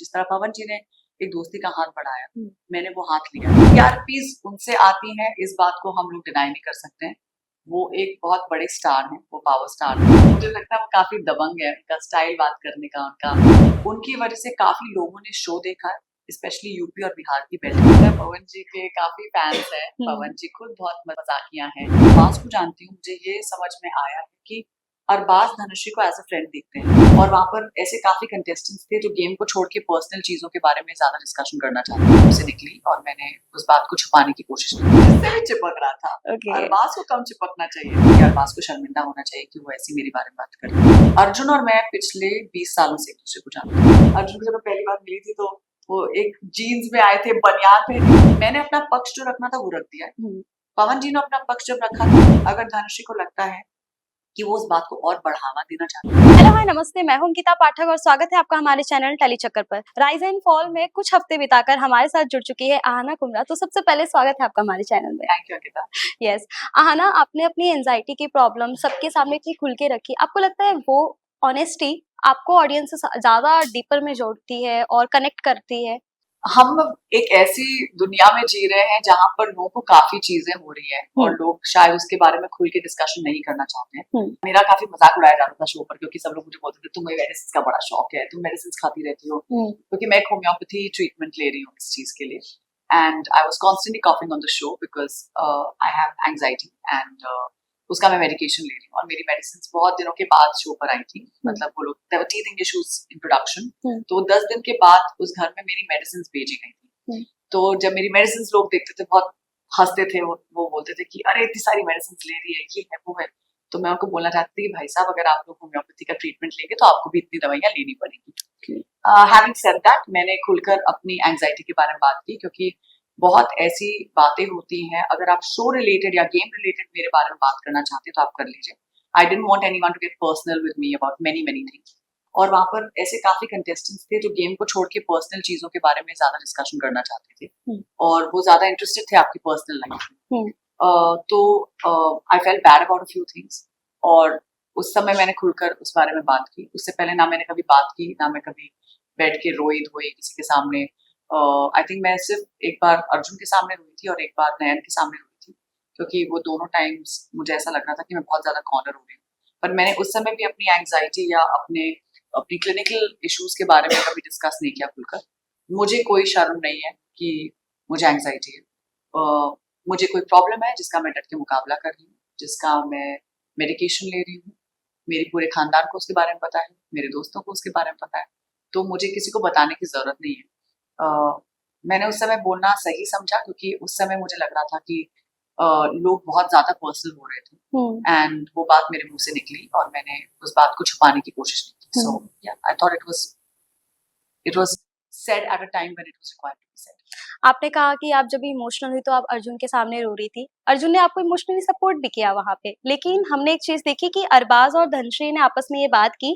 जिस तरह पवन जी ने एक दोस्ती का हाथ बढ़ाया, हम्म। मैंने वो हाथ लिया। टीआरपीज उनसे आती हैं, इस बात को हम लोग डिनाई नहीं कर सकते हैं। वो एक बहुत बड़े स्टार हैं, वो पावर स्टार हैं। मुझे लगता है वो काफी दबंग है, उनका स्टाइल बात करने का, उनकी वजह से काफी लोगों ने शो देखा है, स्पेशली यूपी और बिहार की बेल्ट। पवन जी के काफी फैंस हैं। पवन जी खुद बहुत मजाकिया हैं। अरबाज को जानती हूँ, मुझे ये समझ में आया है कि अरबाज धनुषी को एज अ फ्रेंड देखते हैं, और वहाँ पर ऐसे काफी कंटेस्टेंट्स थे जो गेम को छोड़ के पर्सनल चीजों के बारे में ज्यादा डिस्कशन करना चाहते थे। मुझसे निकली और मैंने उस बात को छुपाने की कोशिश की, जिससे भी चिपक रहा था। Okay. अरबाज को कम चिपकना चाहिए, अरबाज को शर्मिंदा होना चाहिए कि वो ऐसी मेरे बारे में बात करे। अर्जुन और मैं पिछले 20 सालों से एक दूसरे को जानते हैं। अर्जुन को जब मैं पहली बार मिली थी तो वो एक जीन्स में आए थे, बनियान पे। मैंने अपना पक्ष जो रखना था वो रख दिया। पवन जी ने अपना पक्ष जब रखा था, अगर धनुषी को लगता है कि वो उस बात को और बढ़ावा देना चाहते हैं। हेलो हाय नमस्ते, मैं हूं अंकिता पाठक और स्वागत है आपका हमारे चैनल टेली चक्कर पर। राइज एंड फॉल में कुछ हफ्ते बिताकर हमारे साथ जुड़ चुकी है आहना कुमरा। तो सबसे पहले स्वागत है आपका हमारे चैनल में। Thank you Ankita. Yes Aahna, आपने अपनी एंजाइटी की प्रॉब्लम सबके सामने इतनी खुल के रखी। आपको लगता है वो ऑनेस्टी आपको ऑडियंस से ज्यादा डीपर में जोड़ती है और कनेक्ट करती है? हम एक ऐसी दुनिया में जी रहे हैं जहाँ पर लोगों को काफी चीजें हो रही हैं और लोग शायद उसके बारे में खुल के डिस्कशन नहीं करना चाहते हैं। मेरा काफी मजाक उड़ाया जाता था शो पर, क्योंकि सब लोग मुझे बोलते थे तुम्हें मेडिसिन का बड़ा शौक है, तुम मेडिसिन खाती रहती हो, क्योंकि मैं एक होम्योपैथी ट्रीटमेंट ले रही हूँ इस चीज के लिए। And I was constantly coughing on the show because I have anxiety and उसका मैं मेडिकेशन ले रही हूँ, और मेरी मेडिसिन बहुत दिनों के बाद शो पर आई थी। मतलब वो लोग there were teething issues in production, तो 10 दिन के बाद उस घर में मेरी मेडिसिन भेजी गई थी। तो जब मेरी मेडिसिन लोग देखते थे बहुत हंसते थे, वो बोलते थे कि अरे इतनी सारी मेडिसिन ले रही है, ये है वो है। तो मैं उनको बोलना चाहती थी कि भाई साहब, अगर आप लोग होम्योपैथी का ट्रीटमेंट लेंगे तो आपको भी इतनी दवाइयाँ लेनी पड़ेगी। हैविंग सेड दैट, मैंने खुलकर अपनी एंजाइटी के बारे में बात की, क्योंकि बहुत ऐसी बातें होती हैं। अगर आप शो रिलेटेड या गेम रिलेटेड मेरे बारे में बात करना चाहते हैं तो आप कर लीजिए। I didn't want anyone to get personal with me about many things. और वहाँ पर ऐसे काफी कंटेस्टेंट्स थे जो गेम को छोड़ के पर्सनल चीजों के बारे में ज्यादा डिस्कशन करना चाहते थे, और वो ज्यादा इंटरेस्टेड थे आपकी पर्सनल लाइफ में। तो I felt bad about a few things, और उस समय मैंने खुलकर उस बारे में बात की। उससे पहले ना मैंने कभी बात की, ना मैं कभी बैठ के रोई धोई किसी के सामने। आई थिंक मैं सिर्फ एक बार अर्जुन के सामने रोई थी और एक बार नयन के सामने रोई थी, क्योंकि वो दोनों टाइम्स मुझे ऐसा लग रहा था कि मैं बहुत ज्यादा कॉर्नर हो रही हूँ। पर मैंने उस समय भी अपनी एंग्जाइटी या अपनी क्लिनिकल इश्यूज के बारे में कभी डिस्कस नहीं किया खुलकर। मुझे कोई शर्म नहीं है कि मुझे एंग्जाइटी है। मुझे कोई प्रॉब्लम है जिसका मैं डट के मुकाबला कर रही हूँ, जिसका मैं मेडिकेशन ले रही हूँ। मेरे पूरे खानदान को उसके बारे में पता है, मेरे दोस्तों को उसके बारे में पता है, तो मुझे किसी को बताने की जरूरत नहीं है। मैंने उस समय बोलना सही समझा, क्योंकि उस समय मुझे लग रहा था कि लोग बहुत ज्यादा पर्सनल हो रहे थे, एंड वो बात मेरे मुंह से निकली और मैंने उस बात को छुपाने की कोशिश नहीं की। So I thought it was said at a time when it was required to be said. आपने कहा कि आप जब इमोशनल हुई तो आप अर्जुन के सामने रो रही थी। अर्जुन ने आपको इमोशनली सपोर्ट भी किया वहाँ पे। लेकिन हमने एक चीज़ देखी कि अरबाज और धनश्री ने आपस में ये बात की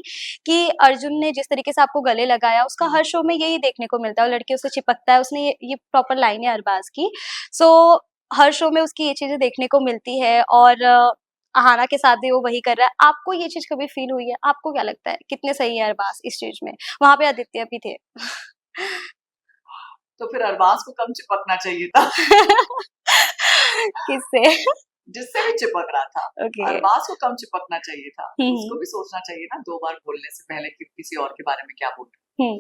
कि अर्जुन ने जिस तरीके से आपको गले लगाया, उसका हर शो में यही देखने को मिलता है। वो लड़कियों से चिपकता है, उसने ये प्रॉपर लाइन है अरबाज की। सो हर शो में उसकी ये चीज़ें देखने को मिलती है, और अहाना के साथ भी वो वही कर रहा है। आपको ये चीज़ कभी फ़ील हुई है? आपको क्या लगता है कितने सही है अरबाज इस चीज़ में? वहाँ पे आदित्य भी थे। तो फिर अरबाज को कम चिपकना चाहिए था। किससे? जिससे भी चिपक रहा था। Okay. अरबाज को कम चिपकना चाहिए था। उसको भी सोचना चाहिए ना 2 बार बोलने से पहले कि किसी और के बारे में क्या बोलूं।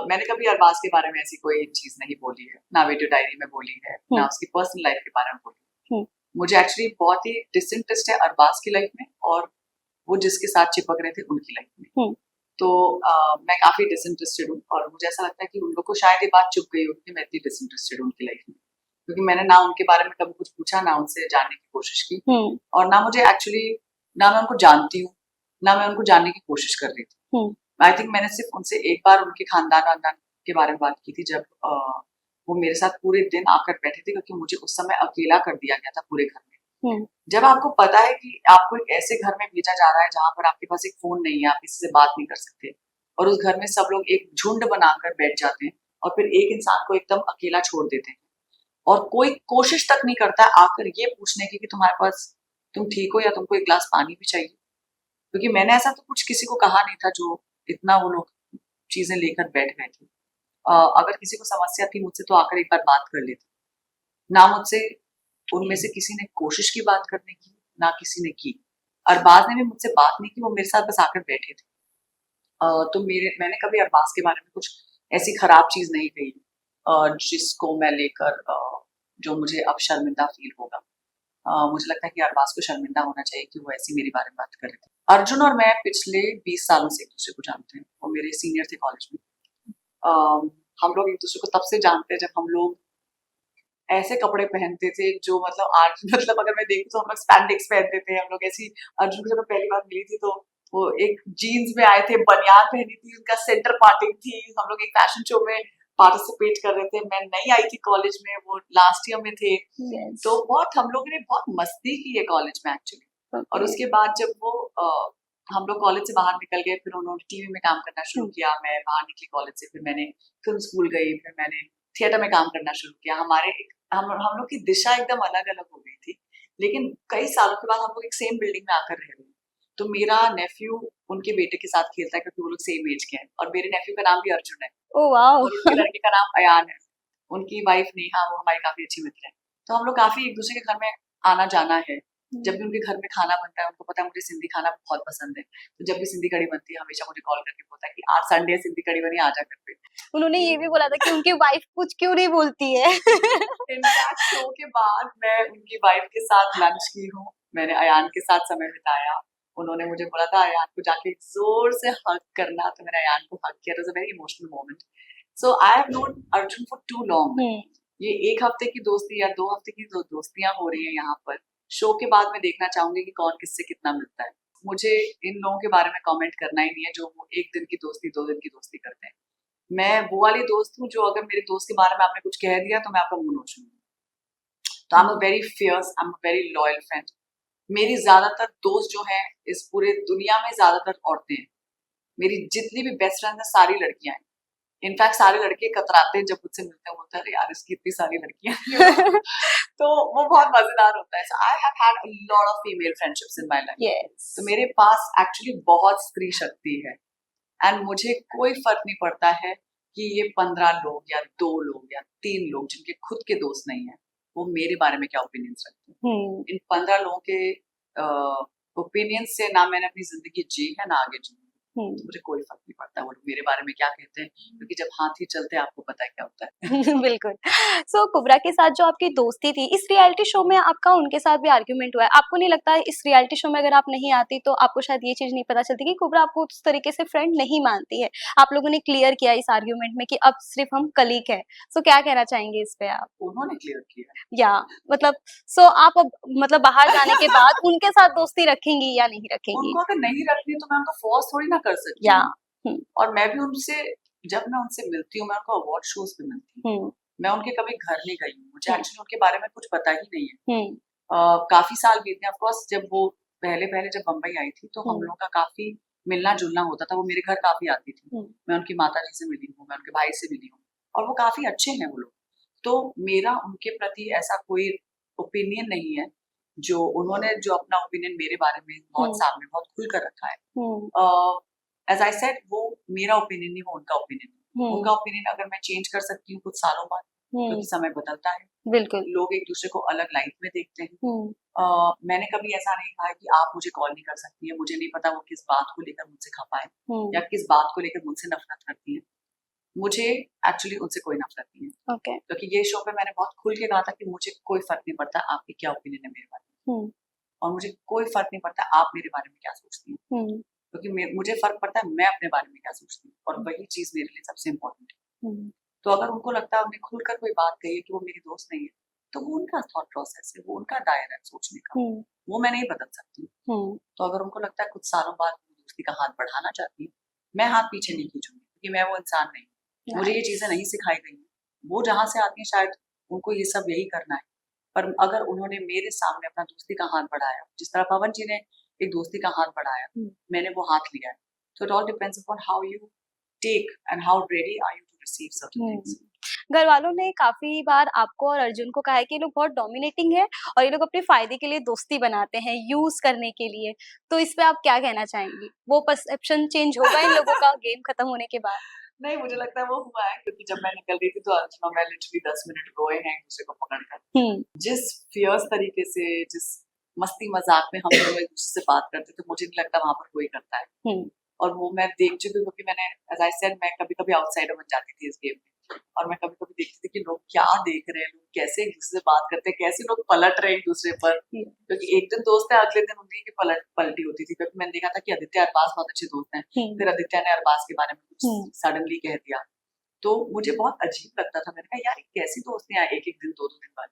मैंने कभी अरबाज के बारे में ऐसी कोई चीज नहीं बोली है, ना वीडियो डायरी में बोली है, ना उसकी पर्सनल लाइफ के बारे में बोली। मुझे एक्चुअली बहुत ही डिसइंटरेस्ट है अरबाज की लाइफ में, और वो जिसके साथ चिपक रहे थे उनकी लाइफ में। तो मैं काफी डिसइंटरेस्टेड हूँ, और मुझे ऐसा लगता है कि उन लोग को शायद ये बात चुप गई होगी कि मैं इतनी डिसइंटरेस्टेड हूँ उनकी लाइफ में, क्योंकि मैंने ना उनके बारे में कभी कुछ पूछा, ना उनसे जानने की कोशिश की, और ना मुझे एक्चुअली, ना मैं उनको जानती हूँ, ना मैं उनको जानने की कोशिश कर रही थी। आई थिंक मैंने सिर्फ उनसे एक बार उनके खानदान के बारे में बात की थी, जब वो मेरे साथ पूरे दिन आकर बैठे थे, क्योंकि मुझे उस समय अकेला कर दिया गया था पूरे घर में। जब आपको पता है कि आपको एक ऐसे घर में भेजा जा रहा है जहाँ पर आपके पास एक फोन नहीं है, आप किसी से बात नहीं कर सकते, और उस घर में सब लोग एक झुंड बनाकर बैठ जाते हैं, और फिर एक इंसान को एकदम अकेला छोड़ देते हैं, और कोई कोशिश तक नहीं करता है आकर ये पूछने की कि तुम्हारे पास, तुम ठीक हो या तुमको एक गिलास पानी भी चाहिए। क्योंकि मैंने ऐसा तो कुछ किसी को कहा नहीं था जो इतना वो लोग चीजें लेकर बैठ गए थे। अगर किसी को समस्या थी मुझसे तो आकर एक बार बात कर लेते। ना मुझसे उनमें से किसी ने कोशिश की बात करने की, ना किसी ने की। अरबाज ने भी मुझसे बात नहीं की, वो मेरे साथ बस आकर बैठे थे। तो मैंने कभी अरबाज के बारे में कुछ ऐसी खराब चीज नहीं कही जिसको मैं लेकर जो मुझे अब शर्मिंदा फील होगा। मुझे लगता है कि अरबाज को शर्मिंदा होना चाहिए कि वो ऐसी मेरे बारे में बात कर रहे थे। अर्जुन और मैं पिछले 20 सालों से एक दूसरे को जानते हैं। वो मेरे सीनियर थे कॉलेज में। हम लोग एक दूसरे को तब से जानते हैं जब हम लोग ऐसे कपड़े पहनते थे जो मतलब आज मतलब अगर मैं देखूं तो हम लोग स्पैंडेक्स पहनते थे। हम लोग ऐसी अर्जुन को जब मैं पहली बार मिली थी तो वो एक जीन्स में आए थे, बनियान पहनी थी, उनका सेंटर पार्टिंग थी। हम लोग एक फैशन शो में पार्टिसिपेट कर रहे थे। मैं नई आई थी कॉलेज में, वो लास्ट ईयर में थे। Yes. तो बहुत हम लोगों ने बहुत मस्ती की है कॉलेज में एक्चुअली। और उसके बाद जब वो हम लोग कॉलेज से बाहर निकल गए, फिर उन्होंने टीवी में काम करना शुरू किया। मैं बाहर निकली कॉलेज से, फिर मैंने फिल्म स्कूल गई, फिर मैंने थिएटर में काम करना शुरू किया। हम लोग की दिशा एकदम अलग अलग हो गई थी, लेकिन कई सालों के बाद हम लोग एक सेम बिल्डिंग में आकर रह रहे हैं। तो मेरा नेफ्यू उनके बेटे के साथ खेलता है क्योंकि वो लोग सेम एज के हैं। और मेरे नेफ्यू का नाम भी अर्जुन है। Oh wow. और उनके लड़के का नाम अयान है। उनकी वाइफ नेहा, वो हमारी काफी अच्छी मित्र है। तो हम लोग काफी एक दूसरे के घर में आना जाना है। जब भी उनके घर में खाना बनता है, उनको पता है मुझे सिंधी खाना बहुत पसंद है, तो जब भी सिंधी कढ़ी बनती है हमेशा मुझे कॉल करके बोलता है कि आज संडे सिंधी कढ़ी बनी, आजा घर पे। उन्होंने ये भी बोला था कि उनकी वाइफ कुछ क्यों नहीं बोलती है। इनफैक्ट शो के बाद मैं उनकी वाइफ के साथ लंच की हूँ। मैंने अयान के साथ समय बिताया। उन्होंने मुझे बोला था अयान को जाके जोर से हग करना, तो मैंने अयान को हग किया। It was a very emotional moment. So I have known Arjun for too long. ये एक हफ्ते की दोस्ती या 2 हफ्ते की दोस्तियां हो रही है यहाँ पर। शो के बाद मैं देखना चाहूंगी कि कौन किससे कितना मिलता है। मुझे इन लोगों के बारे में कमेंट करना ही नहीं है जो वो 1 दिन की दोस्ती 2 दिन की दोस्ती करते हैं। मैं वो वाली दोस्त हूँ जो अगर मेरे दोस्त के बारे में आपने कुछ कह दिया तो मैं आपका मुंह नोच लूंगी। तो I am a very fierce, I am a very loyal friend. मेरी ज्यादातर दोस्त जो हैं इस पूरे दुनिया में ज्यादातर औरतें हैं। मेरी जितनी भी बेस्ट फ्रेंड है सारी लड़कियां हैं। इनफैक्ट सारे लड़के कतराते हैं जब मुझसे मिलते हैं, बोलते हैं अरे यार इसकी इतनी सारी लड़कियां हैं। तो वो बहुत मजेदार होता है। I have had a lot of female friendships in my life. Yes. तो मेरे पास एक्चुअली बहुत स्त्री शक्ति है। एंड मुझे कोई फर्क नहीं पड़ता है कि ये 15 लोग या 2 लोग या 3 लोग जिनके खुद के दोस्त नहीं है वो मेरे बारे में क्या ओपिनियंस रखते हैं। इन 15 लोगों के ओपिनियंस से ना मैंने अपनी जिंदगी जी है ना आगे जी। तो मुझे कोई फर्क नहीं पड़ता वो लोग मेरे बारे में क्या कहते हैं, क्योंकि जब हाथी चलते हैं आपको पता है क्या होता है। बिल्कुल। सो कुबरा के साथ जो आपकी दोस्ती थी, इस रियलिटी शो में आपका उनके साथ भी आर्ग्यूमेंट हुआ है। आपको नहीं लगता है इस रियलिटी शो में अगर आप नहीं आती तो आपको शायद ये चीज़ नहीं पता चलती कि कुबरा आपको उस तरीके से फ्रेंड नहीं मानती है? आप लोगों ने क्लियर किया इस आर्ग्यूमेंट में कि अब सिर्फ हम कलीग हैं। सो क्या कहना चाहेंगे इस पे आप? उन्होंने क्लियर किया। या मतलब सो आप अब मतलब बाहर जाने के बाद उनके साथ दोस्ती रखेंगी या नहीं रखेंगी? उनको अगर नहीं रखनी तो मैं उनको फोर्स थोड़ी ना कर सकती या हूँ। और मैं भी उनसे जब मैं उनसे मिलती हूँ मैं उनको अवार्ड शोज पे मिलती हूँ। मैं उनके कभी घर नहीं गई हूँ। मुझे एक्चुअली उनके बारे में कुछ पता ही नहीं है। काफी साल बीते ऑफ कोर्स। जब वो पहले जब बम्बई आई थी तो हम लोग का काफी मिलना जुलना होता था। वो मेरे घर काफी आती थी। मैं उनकी माता जी से मिली हूँ, मैं उनके भाई से मिली हूँ, और वो काफी अच्छे हैं वो लोग। तो मेरा उनके प्रति ऐसा कोई ओपिनियन नहीं है। जो उन्होंने जो अपना ओपिनियन मेरे बारे में बहुत सामने बहुत खुलकर रखा है। एज आई सेड वो मेरा ओपिनियन नहीं, वो उनका ओपिनियन। उनका ओपिनियन अगर मैं चेंज कर सकती हूँ कुछ सालों बाद, क्योंकि समय बदलता है, बिल्कुल लोग एक दूसरे को अलग लाइट में देखते हैं। मैंने कभी ऐसा नहीं कहा कि आप मुझे कॉल नहीं कर सकती है। मुझे नहीं पता वो किस बात को लेकर मुझसे खपा है या किस बात को लेकर मुझसे नफरत करती है। मुझे एक्चुअली उनसे कोई नफरत नहीं है। क्योंकि ये शो पे मैंने बहुत खुल के कहा था कि मुझे कोई फर्क नहीं पड़ता आपकी क्या ओपिनियन है मेरे बारे में, और मुझे कोई फर्क नहीं पड़ता आप मेरे बारे में क्या सोचती हैं, क्योंकि मुझे फर्क पड़ता है मैं अपने बारे में क्या सोचती हूँ, और वही चीज मेरे लिए सबसे इम्पोर्टेंट है। तो अगर उनको लगता है उन्हें खुलकर कोई बात कही है कि वो मेरी दोस्त नहीं है, तो वो उनका थॉट प्रोसेस है, वो उनका दायरा है सोचने का, वो मैं नहीं बदल सकती। तो अगर उनको लगता है कुछ सालों बाद दोस्ती का हाथ बढ़ाना चाहती है, मैं हाथ पीछे नहीं खींचूंगी, क्योंकि मैं वो इंसान नहीं। मुझे ये चीजें नहीं सिखाई गई हैं। वो जहाँ से आती हैं शायद उनको ये सब यही करना है, पर अगर उन्होंने मेरे सामने अपना दोस्ती का हाथ बढ़ाया, जिस तरह पवन जी ने एक दोस्ती का हाथ बढ़ाया, मैंने वो हाथ लिया है। So it all depends upon how you take and how ready are you to receive certain things. घर वालों ने काफी बार आपको और अर्जुन को कहा है कि ये लोग बहुत डोमिनेटिंग है और ये लोग अपने फायदे के लिए दोस्ती बनाते हैं, यूज करने के लिए। तो इस पे आप क्या कहना चाहेंगी? वो परसेप्शन चेंज होगा इन लोगों का गेम खत्म होने के बाद? नहीं, मुझे लगता है वो हुआ है, क्योंकि जब मैं निकल रही थी तो अर्चना और मैं लिटरली 10 मिनट रोए हैं एक दूसरे को पकड़कर। जिस फियर्स तरीके से, जिस मस्ती मजाक में हम दोनों एक दूसरे से बात करते थे, मुझे नहीं लगता वहां पर कोई करता है। और वो मैं देख चुकी हूँ, क्योंकि मैंने एज आई सेड मैं कभी कभी आउटसाइडर बन जाती थी इस गेम में, और मैं कभी कभी देखती थी कि लोग क्या देख रहे हैं, लोग कैसे एक दूसरे से बात करते हैं, कैसे लोग पलट रहे हैं एक दूसरे पर। क्योंकि एक दिन दोस्त है, अगले दिन उनकी की पलटी होती थी। क्योंकि मैंने देखा था कि आदित्य अरबाज बहुत अच्छे दोस्त हैं, फिर आदित्य ने अरबाज के बारे में कुछ सडनली कह दिया, तो मुझे बहुत अजीब लगता था। मैंने कहा यार कैसी दोस्तियां एक एक दिन दो दो दिन बाद।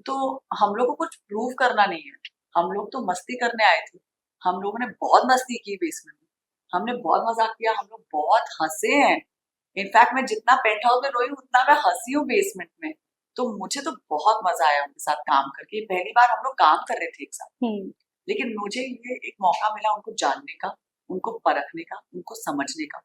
तो हम लोग को कुछ प्रूव करना नहीं है, हम लोग तो मस्ती करने आए थे। हम लोगों ने बहुत मस्ती की बेसमेंट में, हमने बहुत मजाक किया, हम लोग बहुत हंसे हैं। इनफैक्ट मैं जितना पेंट हाउस में रोई उतना मैं हंसी हूँ बेसमेंट में। तो मुझे तो बहुत मजा आया उनके साथ काम करके। पहली बार हम लोग काम कर रहे थे एक साथ, लेकिन मुझे ये एक मौका मिला उनको जानने का, उनको परखने का, उनको समझने का।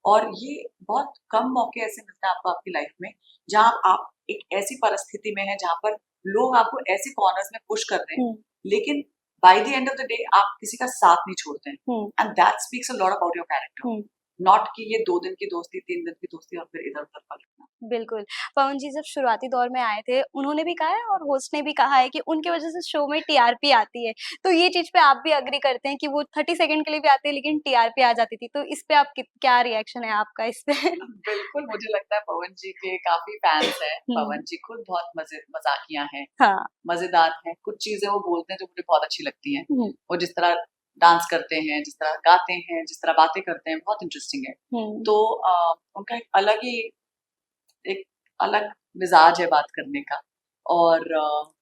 और ये बहुत कम मौके ऐसे मिलते हैं आपको आपकी लाइफ में, जहाँ आप एक ऐसी परिस्थिति में है जहाँ पर लोग आपको ऐसे कॉर्नर्स में पुश कर रहे हैं, लेकिन by the end of the day आप किसी का साथ नहीं छोड़ते हैं। And that speaks a lot about your character. Not कि ये 2 दिन की दोस्ती, 3 दिन की दोस्ती और फिर इधर उधर पलटना। बिल्कुल। पवन जी जब शुरुआती दौर में आए थे, उन्होंने भी कहा है और होस्ट ने भी कहा है कि उनकी वज़ह से शो में टीआरपी आती है। तो ये चीज़ पे आप भी एग्री करते हैं कि वो 30 सेकंड के लिए भी आते हैं, लेकिन टीआरपी आ जाती थी। तो इस पे आप कित क्या रिएक्शन है आपका इस पे? बिल्कुल, मुझे लगता है पवन जी के काफ़ी फैन्स हैं। पवन जी खुद बहुत मज़ाकिया हैं, हाँ। मज़ेदार हैं। कुछ चीज़ें वो बोलते हैं जो मुझे बहुत अच्छी लगती हैं। वो जिस तरह डांस करते हैं, जिस तरह गाते हैं, जिस तरह बातें करते हैं, बहुत इंटरेस्टिंग है। तो उनका एक अलग मिजाज है बात करने का। और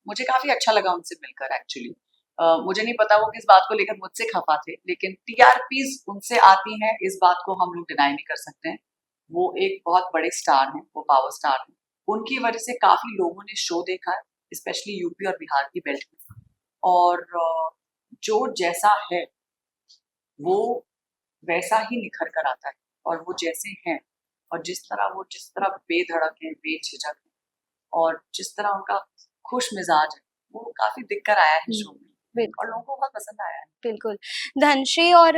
मुझे काफी अच्छा लगा उनसे मिलकर एक्चुअली। मुझे नहीं पता वो किस बात को लेकर मुझसे खफा थे, लेकिन टीआरपीज उनसे आती हैं इस बात को हम लोग डिनाई नहीं कर सकते हैं। वो एक बहुत बड़े स्टार हैं, वो पावर स्टार हैं। उनकी वजह से काफी लोगों ने शो देखा है, स्पेशली यूपी और बिहार की बेल्ट में। और जो जैसा है वो वैसा ही निखर कर आता है। और वो जैसे हैं और जिस तरह बेधड़क है, बेझिझक है, और जिस तरह उनका खुश मिजाज है, वो काफी दिख कर आया है शो में, और लोगों को बहुत पसंद आया है। बिल्कुल। धनश्री और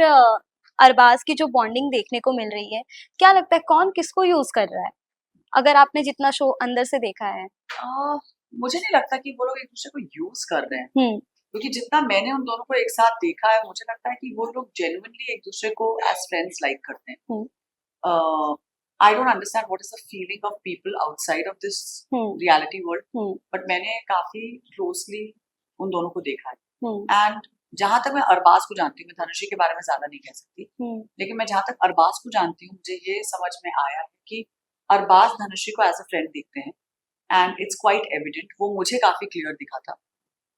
अरबाज की जो बॉन्डिंग देखने को मिल रही है, क्या लगता है कौन किसको यूज कर रहा है? अगर आपने जितना शो अंदर से देखा है। मुझे नहीं लगता कि वो लोग एक दूसरे को यूज कर रहे हैं, क्योंकि जितना मैंने उन दोनों को एक साथ देखा है, मुझे लगता है कि वो लोग जेन्युइनली एक दूसरे को एज फ्रेंड्स लाइक करते हैं। I don't understand what is the feeling of people outside of this reality world, but मैंने काफी क्लोजली उन दोनों को देखा है। एंड जहां तक मैं अरबाज को जानती हूँ, मैं धनुषी के बारे में ज्यादा नहीं कह सकती, लेकिन मैं जहां तक अरबाज को जानती हूँ, मुझे ये समझ में आया है कि अरबाज धनुषी को एज अ फ्रेंड देखते हैं, एंड इट्स क्वाइट एविडेंट। वो मुझे काफी क्लियर दिखा था।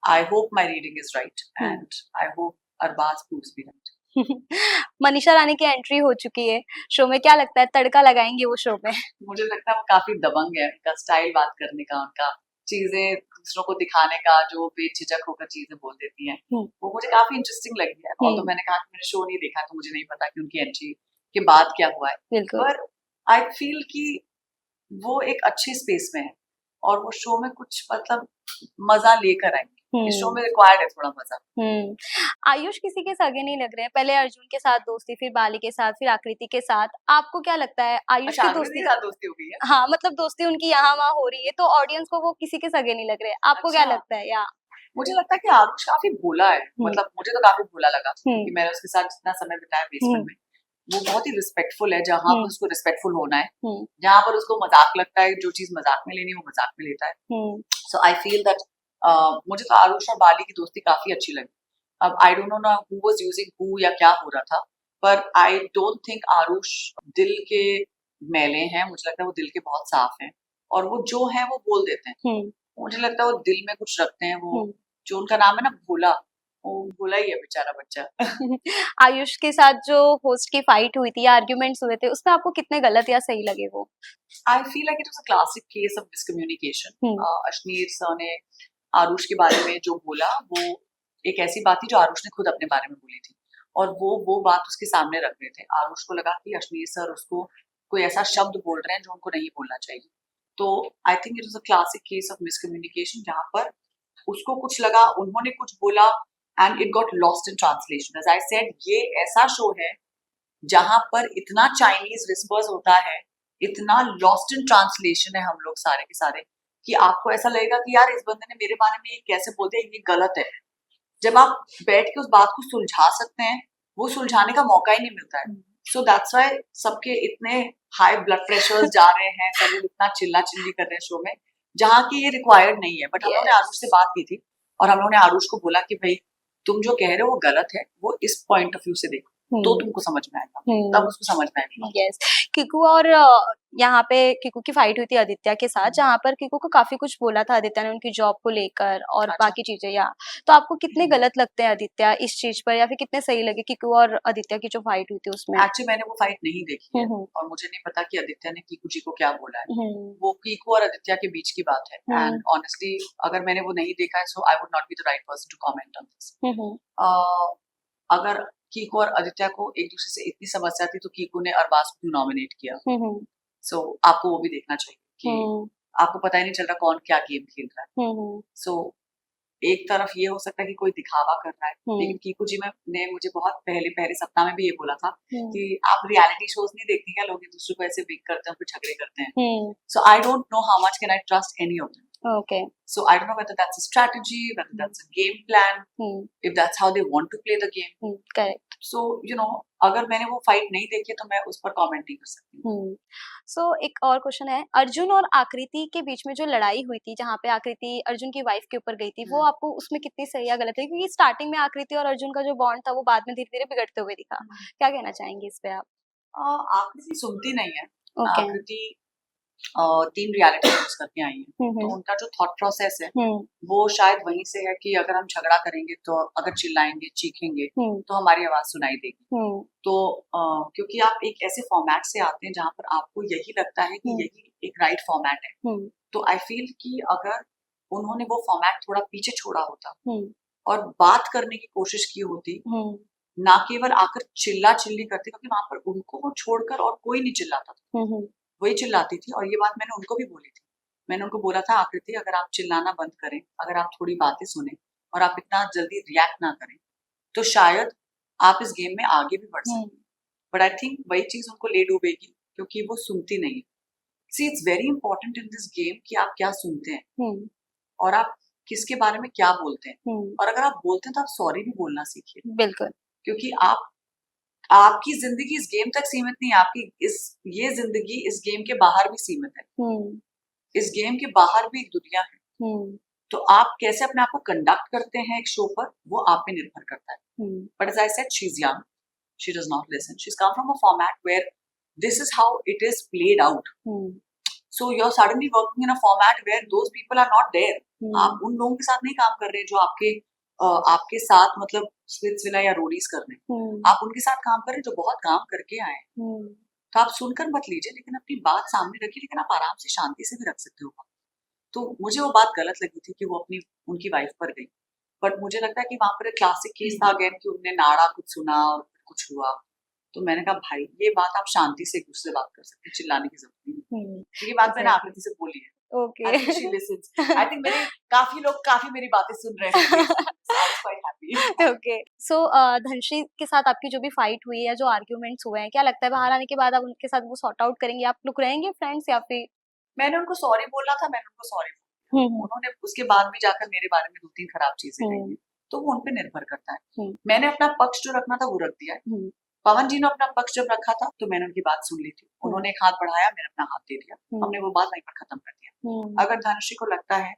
I hope my reading is right, and I hope Arbaaz proves me right. Manisha Rani की एंट्री हो चुकी है शो में, क्या लगता है तड़का लगाएंगे वो शो में? मुझे लगता है वो काफी दबंग है, उनका स्टाइल बात करने का, उनका चीजें दूसरों को दिखाने का, जो बेझिझक होकर चीजें बोल देती हैं, वो मुझे काफी इंटरेस्टिंग लगी है। और तो मैंने कहा कि मैंने शो नहीं देखा, तो मुझे नहीं पता कि उनकी एंट्री के बाद क्या हुआ है, पर आई फील कि वो एक अच्छी स्पेस में है, और वो शो में कुछ मतलब मजा लेकर आएंगे। इस शो में रिक्वायर्ड है थोड़ा मजा। आयुष किसी के सगे नहीं लग रहे हैं। पहले अर्जुन के साथ दोस्ती, फिर बाली के साथ, फिर आकृति के साथ। आपको क्या लगता है आयुष की दोस्ती के साथ दोस्ती हो गई है? हाँ, मतलब दोस्ती उनकी यहाँ वहाँ हो रही है, तो ऑडियंस को वो किसी के सगे नहीं लग रहे। आपको क्या लगता है? या मुझे लगता है कि आरुष काफी भोला है, मतलब मुझे तो काफी भोला लगा, क्योंकि मैंने उसके साथ जितना समय बिताया बेसमेंट में, वो बहुत ही रिस्पेक्टफुल है। जहाँ पर उसको रिस्पेक्टफुल होना है, जहाँ पर उसको मजाक लगता है, जो चीज मजाक में लेनी है वो मजाक में लेता है। सो आई फील दैट मुझे तो आरुष और बाली की दोस्ती काफी अच्छी लगी। अब आई डोंट नो ना हु वाज यूजिंग हु या क्या हो रहा था, पर आई डोंट थिंक आरुष दिल के मैले हैं। मुझे लगता है वो दिल के बहुत साफ हैं, और वो जो है वो बोल देते हैं। मुझे लगता है वो दिल में कुछ रखते हैं। वो जो उनका नाम है ना भोला, वो भोला ही है बेचारा बच्चा। आयुष के साथ जो होस्ट की फाइट हुई थी, आर्ग्यूमेंट्स हुए थे, उसमें आपको कितने गलत या सही लगे वो? I feel like it was a classic case of miscommunication. Ashneer sir ने आरुष के बारे में जो बोला, वो एक ऐसी बात थी जो आरुष ने खुद अपने बारे में बोली थी, और वो बात उसके सामने रख रहे थे। आरुष को लगा कि अश्नीर सर उसको कोई ऐसा शब्द बोल रहे हैं जो उनको नहीं बोलना चाहिए। तो I think it was a classic case of miscommunication, जहाँ पर उसको कुछ लगा, उन्होंने कुछ बोला, and it got lost in translation. As I said, ये ऐसा शो है जहां पर इतना चाइनीज विस्पर्स होता है, इतना लॉस्ट इन ट्रांसलेशन है हम लोग सारे के सारे, कि आपको ऐसा लगेगा कि यार इस बंदे ने मेरे बारे में ये कैसे बोल दिया, ये गलत है। जब आप बैठ के उस बात को सुलझा सकते हैं, वो सुलझाने का मौका ही नहीं मिलता है। सो दैट्स व्हाई सबके इतने हाई ब्लड प्रेशर्स जा रहे हैं, सब लोग इतना चिल्ला चिल्ली कर रहे हैं शो में, जहाँ की ये रिक्वायर्ड नहीं है। बट हम लोगों ने आरुष से बात की थी और हम लोगों ने आरुष को बोला कि भाई तुम जो कह रहे हो वो गलत है, वो इस पॉइंट ऑफ व्यू से देखो तो तुमको समझ में आएगा, तब उसको समझ में आएगा। यस, किकू और यहाँ पे किकू की फाइट हुई थी आदित्य के साथ, जहाँ पर किकू को काफी कुछ बोला था आदित्य ने उनकी जॉब को लेकर और अच्छा। बाकी चीजें। या तो आपको कितने गलत लगते हैं आदित्य इस चीज पर, या फिर कितने सही लगे किकू और आदित्य की जो फाइट हुई थी उसमें? एक्चुअली मैंने वो फाइट नहीं देखी है और मुझे नहीं पता कि आदित्य ने कीकू जी को क्या बोला है। वो कीकू और आदित्य के बीच की बात है, एंड ऑनेस्टली अगर मैंने वो नहीं देखा है, so I would not be the right person to comment on this. अगर कीकू और आदित्य को एक दूसरे से इतनी समस्या थी तो कीकू ने अरबाज को क्यों नॉमिनेट किया? सो आपको वो भी देखना चाहिए कि आपको पता ही नहीं चल रहा कौन क्या गेम खेल रहा है। सो एक तरफ ये हो सकता है कि कोई दिखावा कर रहा है, लेकिन कीकू जी ने मुझे बहुत पहले सप्ताह में भी ये बोला था कि आप रियलिटी शोज नहीं देखती क्या, लोग एक दूसरे को ऐसे बिग करते हैं, फिर झगड़े करते हैं। So I don't know how much can I trust any of them. Okay. So I don't know whether that's a strategy, whether that's a game plan, if that's how they want to play the game. Correct. So you know, अगर मैंने वो fight नहीं देखी तो मैं उस पर comment नहीं कर सकती। So एक और क्वेश्चन है, अर्जुन और आकृति के बीच में जो लड़ाई हुई थी, जहाँ पे आकृति अर्जुन की वाइफ के ऊपर गई थी, वो आपको उसमें कितनी सही या गलत है? क्योंकि स्टार्टिंग में आकृति और अर्जुन का जो बॉन्ड था वो बाद में धीरे धीरे बिगड़ते हुए दिखा। क्या कहना चाहेंगे इस पे आप? आकृति सुनती नहीं है। आकृति 3 रियलिटी शोज करके आई है, तो उनका जो थॉट प्रोसेस है वो शायद वहीं से है कि अगर हम झगड़ा करेंगे, तो अगर चिल्लाएंगे चीखेंगे तो हमारी आवाज सुनाई देगी। तो क्योंकि आप एक ऐसे फॉर्मेट से आते हैं जहाँ पर आपको यही लगता है कि यही एक राइट फॉर्मेट है, तो आई फील कि अगर उन्होंने वो फॉर्मेट थोड़ा पीछे छोड़ा होता और बात करने की कोशिश की होती, ना केवल आकर चिल्ला चिल्ली करते, क्योंकि वहां पर उनको वो छोड़कर और कोई नहीं चिल्लाता था, वही चिल्लाती थी। और ये बात मैंने उनको भी बोली थी, मैंने उनको बोला था आकृति अगर आप चिल्लाना बंद करें, अगर आप थोड़ी बातें सुने और आप इतना जल्दी रिएक्ट ना करें, तो शायद आप इस गेम में आगे भी बढ़ सकते हैं। बट आई थिंक वही चीज उनको ले डूबेगी, क्योंकि वो सुनती नहीं है। See it's very important in this game कि आप क्या सुनते हैं और आप किसके बारे में क्या बोलते हैं, और अगर आप बोलते हैं तो आप सॉरी भी बोलना सीखिए। बिल्कुल, क्योंकि आपकी जिंदगी इस गेम तक सीमित नहीं है, आपकी ये जिंदगी इस गेम के बाहर भी सीमित है। इस गेम के बाहर भी एक दुनिया है। तो आप कैसे अपने आप को कंडक्ट करते हैं एक शो पर, वो आप पे निर्भर करता है। But as I said, she is young, she does not listen, she is come from a format where this is how it is played out. So you are suddenly working in a format where those people are not there. आप उन लोगों के साथ नहीं काम कर रहे जो आपके साथ मतलब स्प्लिट्सविला या रोडीज कर रहे हैं, आप उनके साथ काम कर रहे हैं जो बहुत काम करके आए हैं। तो आप सुनकर मत लीजिए, लेकिन अपनी बात सामने रखिए, लेकिन आप आराम से शांति से भी रख सकते हो। तो मुझे वो बात गलत लगी थी कि वो उनकी वाइफ पर गई, बट मुझे लगता है कि वहां पर एक क्लासिक केस था अगेन कि उनने नाड़ा कुछ सुना और कुछ हुआ। तो मैंने कहा भाई ये बात आप शांति से एक दूसरे से बात कर सकते हैं, चिल्लाने की जरूरत नहीं। ये बात मैंने आकृति से बोली है। Okay. I think she listens. I think काफी लोग काफी मेरी बातें सुन रहे हैं। So I was quite happy. Okay. So Dhanashree के साथ आपकी जो भी फाइट हुई है, जो आर्ग्यूमेंट्स हुए हैं, क्या लगता है बाहर आने के बाद आप उनके साथ वो सॉर्ट आउट करेंगे? आप लोग रहेंगे फ्रेंड्स या फिर? मैंने उनको सॉरी बोलना था, मैंने उनको सॉरी बोला। उन्होंने उसके बाद भी जाकर मेरे बारे में 2-3 खराब चीजें कही, तो वो उन पे निर्भर करता है। मैंने अपना पक्ष जो रखना था वो रख दिया है। पवन जी ने अपना पक्ष जब रखा था तो मैंने उनकी बात सुन ली थी, उन्होंने एक हाथ बढ़ाया, मैंने अपना हाथ दे दिया, हमने वो बात वहीं पर खत्म कर दिया। अगर धनुषी को लगता है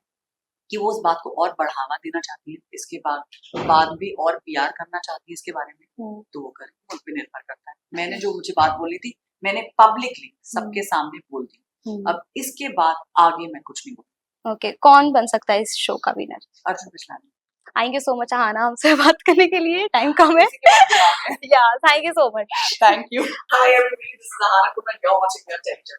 कि वो उस बात को और बढ़ावा देना चाहती है, इसके बाद भी और PR करना चाहती है इसके बारे में, तो वो करे, उन पे निर्भर करता है। मैंने जो मुझे बात बोली थी मैंने पब्लिकली सबके सामने बोल दी, अब इसके बाद आगे मैं कुछ नहीं बोलूँ। ओके, कौन बन सकता है इस शो का winner? Arjun Bijlani. Thank you so much आना हमसे बात करने के लिए, टाइम कम है। या thank you so much. Thank you. Hi everybody, this is Ahana Kumar. You're watching Your Attention.